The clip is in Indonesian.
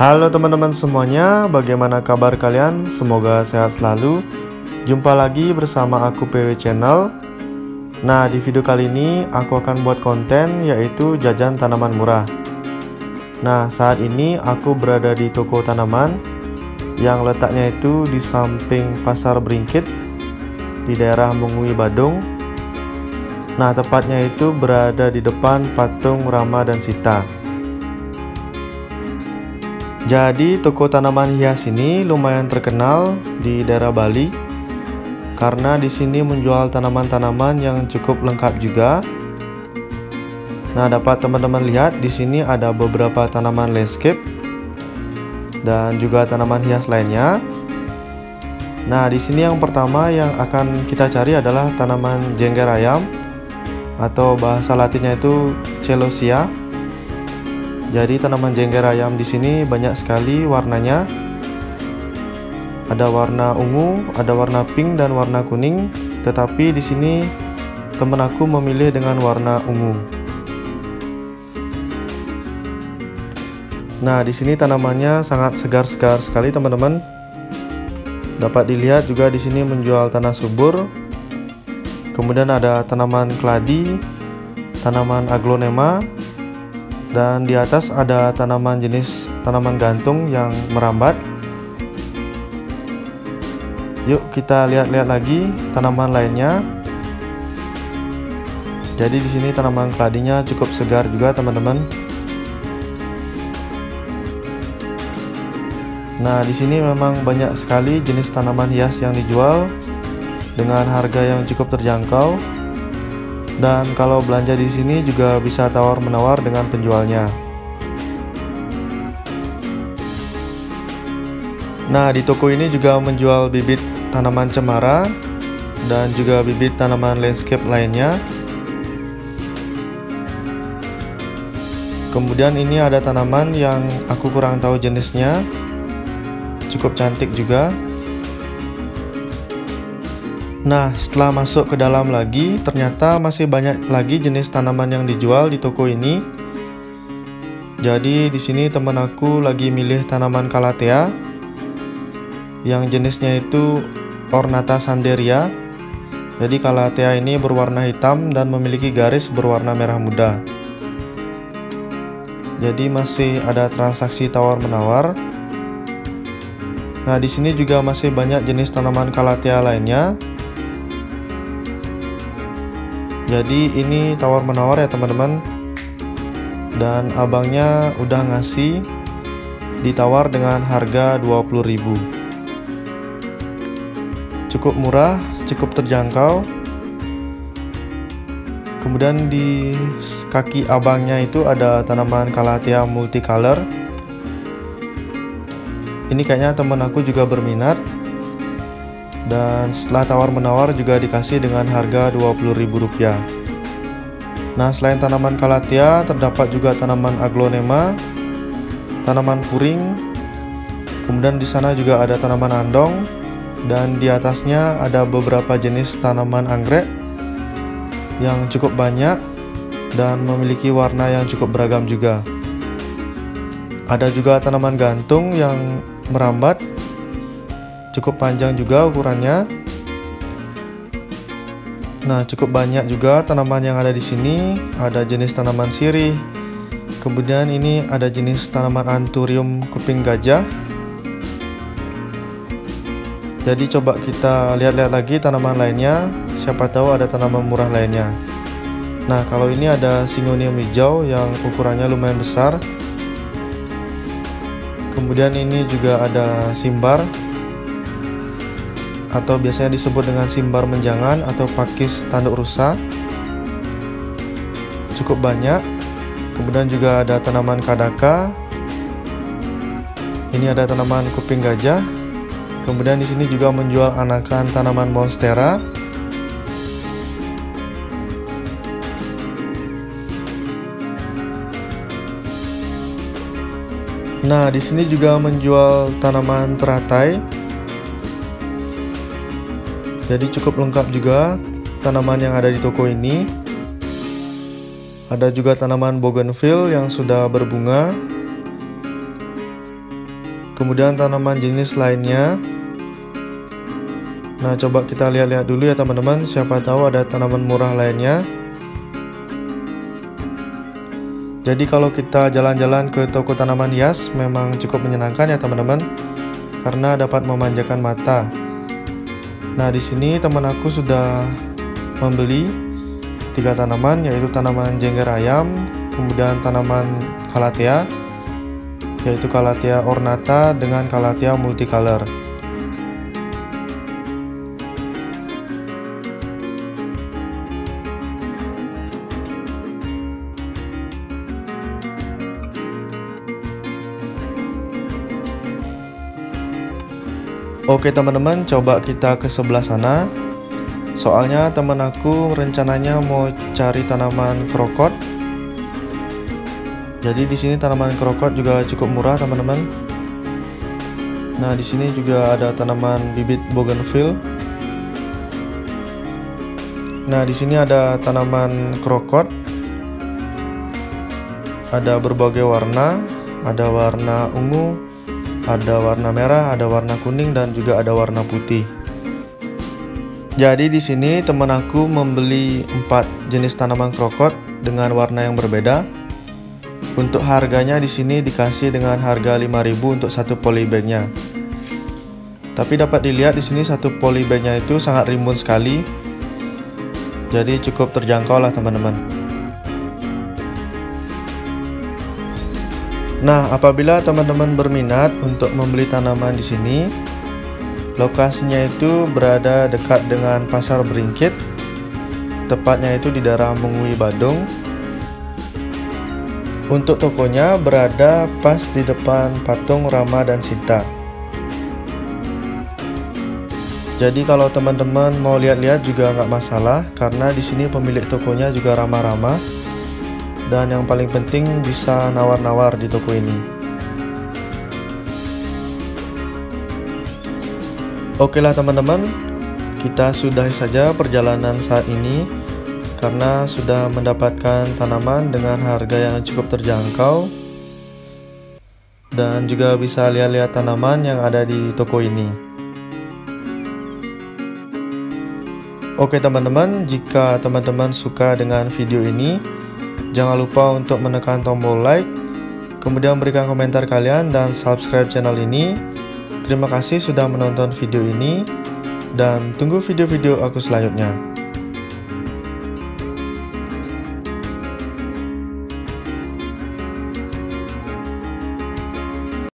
Halo teman-teman semuanya, bagaimana kabar kalian? Semoga sehat selalu. Jumpa lagi bersama aku PW Channel. Nah, di video kali ini aku akan buat konten yaitu jajan tanaman murah. Nah, saat ini aku berada di toko tanaman yang letaknya itu di samping Pasar Beringkit di daerah Mengui, Badung. Nah, tepatnya itu berada di depan patung Rama dan Sita. Jadi toko tanaman hias ini lumayan terkenal di daerah Bali karena di sini menjual tanaman-tanaman yang cukup lengkap juga. Nah, dapat teman-teman lihat di sini ada beberapa tanaman landscape dan juga tanaman hias lainnya. Nah, di sini yang pertama yang akan kita cari adalah tanaman jengger ayam atau bahasa latinnya itu celosia. Jadi tanaman jengger ayam di sini banyak sekali warnanya. Ada warna ungu, ada warna pink dan warna kuning. Tetapi di sini temen aku memilih dengan warna ungu. Nah, di sini tanamannya sangat segar-segar sekali, teman-teman. Dapat dilihat juga di sini menjual tanah subur. Kemudian ada tanaman keladi, tanaman aglonema. Dan di atas ada tanaman jenis tanaman gantung yang merambat. Yuk kita lihat-lihat lagi tanaman lainnya. Jadi di sini tanaman keladinya cukup segar juga, teman-teman. Nah, di sini memang banyak sekali jenis tanaman hias yang dijual dengan harga yang cukup terjangkau. Dan kalau belanja di sini juga bisa tawar-menawar dengan penjualnya. Nah, di toko ini juga menjual bibit tanaman cemara dan juga bibit tanaman landscape lainnya. Kemudian ini ada tanaman yang aku kurang tahu jenisnya, cukup cantik juga. Nah, setelah masuk ke dalam lagi, ternyata masih banyak lagi jenis tanaman yang dijual di toko ini. Jadi di sini teman aku lagi milih tanaman calathea yang jenisnya itu Ornata Sanderia. Jadi calathea ini berwarna hitam dan memiliki garis berwarna merah muda. Jadi masih ada transaksi tawar-menawar. Nah, di sini juga masih banyak jenis tanaman calathea lainnya. Jadi ini tawar-menawar ya, teman-teman. Dan abangnya udah ngasih ditawar dengan harga 20.000. Cukup murah, cukup terjangkau. Kemudian di kaki abangnya itu ada tanaman calathea multicolor. Ini kayaknya teman aku juga berminat. Dan setelah tawar-menawar juga dikasih dengan harga Rp20.000. Nah, selain tanaman calathea terdapat juga tanaman aglonema, tanaman puring. Kemudian di sana juga ada tanaman andong dan di atasnya ada beberapa jenis tanaman anggrek yang cukup banyak dan memiliki warna yang cukup beragam juga. Ada juga tanaman gantung yang merambat, cukup panjang juga ukurannya. Nah, cukup banyak juga tanaman yang ada di sini. Ada jenis tanaman sirih. Kemudian ini ada jenis tanaman anthurium kuping gajah. Jadi coba kita lihat-lihat lagi tanaman lainnya. Siapa tahu ada tanaman murah lainnya. Nah, kalau ini ada Syngonium hijau yang ukurannya lumayan besar. Kemudian ini juga ada simbar atau biasanya disebut dengan simbar menjangan atau pakis tanduk rusa. Cukup banyak. Kemudian juga ada tanaman kadaka. Ini ada tanaman kuping gajah. Kemudian di sini juga menjual anakan tanaman monstera. Nah, di sini juga menjual tanaman teratai. Jadi cukup lengkap juga tanaman yang ada di toko ini. Ada juga tanaman bougainville yang sudah berbunga. Kemudian tanaman jenis lainnya. Nah, coba kita lihat-lihat dulu ya teman-teman, siapa tahu ada tanaman murah lainnya. Jadi kalau kita jalan-jalan ke toko tanaman hias memang cukup menyenangkan ya teman-teman, karena dapat memanjakan mata. Nah, di sini teman aku sudah membeli 3 tanaman, yaitu tanaman jengger ayam, kemudian tanaman calathea, yaitu calathea ornata dengan calathea multicolor. Oke teman-teman, coba kita ke sebelah sana. Soalnya teman aku rencananya mau cari tanaman krokot. Jadi di sini tanaman krokot juga cukup murah teman-teman. Nah, di sini juga ada tanaman bibit bougainville. Nah, di sini ada tanaman krokot. Ada berbagai warna, ada warna ungu, ada warna merah, ada warna kuning, dan juga ada warna putih. Jadi di sini teman aku membeli 4 jenis tanaman krokot dengan warna yang berbeda. Untuk harganya di sini dikasih dengan harga 5.000 untuk satu polybagnya. Tapi dapat dilihat di sini satu polybagnya itu sangat rimbun sekali. Jadi cukup terjangkau lah teman-teman. Nah, apabila teman-teman berminat untuk membeli tanaman di sini, lokasinya itu berada dekat dengan Pasar Beringkit. Tepatnya itu di daerah Mengui, Badung. Untuk tokonya berada pas di depan patung Rama dan Sita. Jadi kalau teman-teman mau lihat-lihat juga nggak masalah, karena di sini pemilik tokonya juga ramah-ramah. Dan yang paling penting bisa nawar-nawar di toko ini. Oke lah teman-teman, kita sudahi saja perjalanan saat ini, karena sudah mendapatkan tanaman dengan harga yang cukup terjangkau. Dan juga bisa lihat-lihat tanaman yang ada di toko ini. Oke teman-teman, jika teman-teman suka dengan video ini, jangan lupa untuk menekan tombol like, kemudian berikan komentar kalian dan subscribe channel ini. Terima kasih sudah menonton video ini, dan tunggu video-video aku selanjutnya.